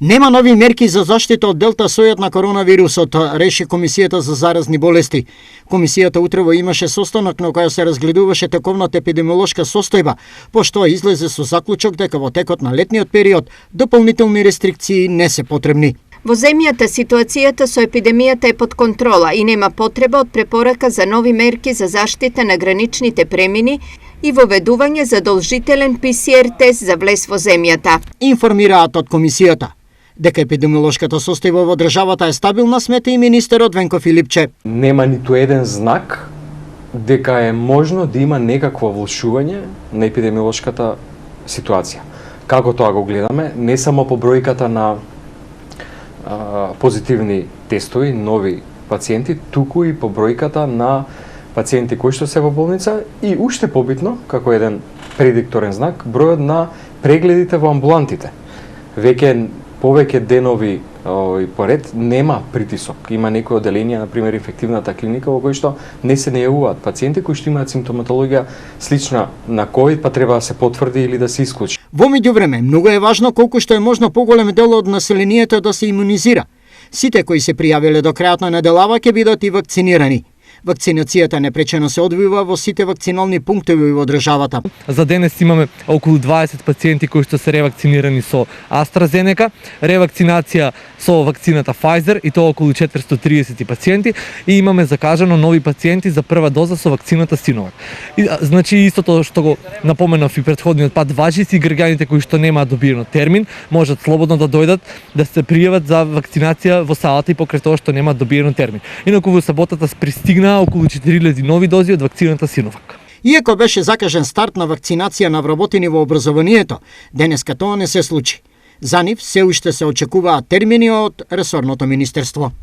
Нема нови мерки за заштита од делта сојот на коронавирусот, реши Комисијата за заразни болести. Комисијата утрево имаше состанок на која се разгледуваше тековната епидемиолошка состојба, пошто излезе со заклучок дека во текот на летниот период дополнителни рестрикции не се потребни. Во земјата ситуацијата со епидемијата е под контрола и нема потреба од препорака за нови мерки за заштита на граничните премини и воведување задолжителен ПСР тест за влез во земјата. Информираат од Комисијата. Дека епидемиолошката состојба во државата е стабилна, смета и министерот Венко Филипче. Нема ниту еден знак дека е можно да има некакво влошување на епидемиолошката ситуација. Како тоа го гледаме, не само по бројката на позитивни тестови, нови пациенти, туку и по бројката на пациенти кои што се во болница и уште побитно, како еден предикторен знак, бројот на прегледите во амбулантите. Веќе повеќе денови поред нема притисок. Има некои оделенија, например инфективната клиника, во кои што не се најавуваат пациенти кои што имаат симптоматологија слична на COVID, па треба да се потврди или да се исклучи. Во меѓувреме, многу е важно колку што е можно поголем дел од населението да се имунизира. Сите кои се пријавиле до крајот на неделава ќе бидат и вакцинирани. Вакцинацијата непречено се одвива во сите вакцинални пунктови во државата. За денес имаме околу 20 пациенти кои што се ревакцинирани со AstraZeneca, ревакцинација со вакцината Pfizer и тоа околу 430 пациенти и имаме закажано нови пациенти за прва доза со вакцината Sinovac. Значи истото што го напоменав и претходниот пат, важи си граѓаните кои што немаат добиено термин, можат слободно да дојдат да се пријават за вакцинација во салата и покрај тоа што немаат добиено термин. Инаку во саботата пристигна околу 4000 нови дози од вакцината Sinovac. Иако беше закажен старт на вакцинација на вработени во образованието, денеска тоа не се случи. За нив се уште се очекуваат термини од ресорното министерство.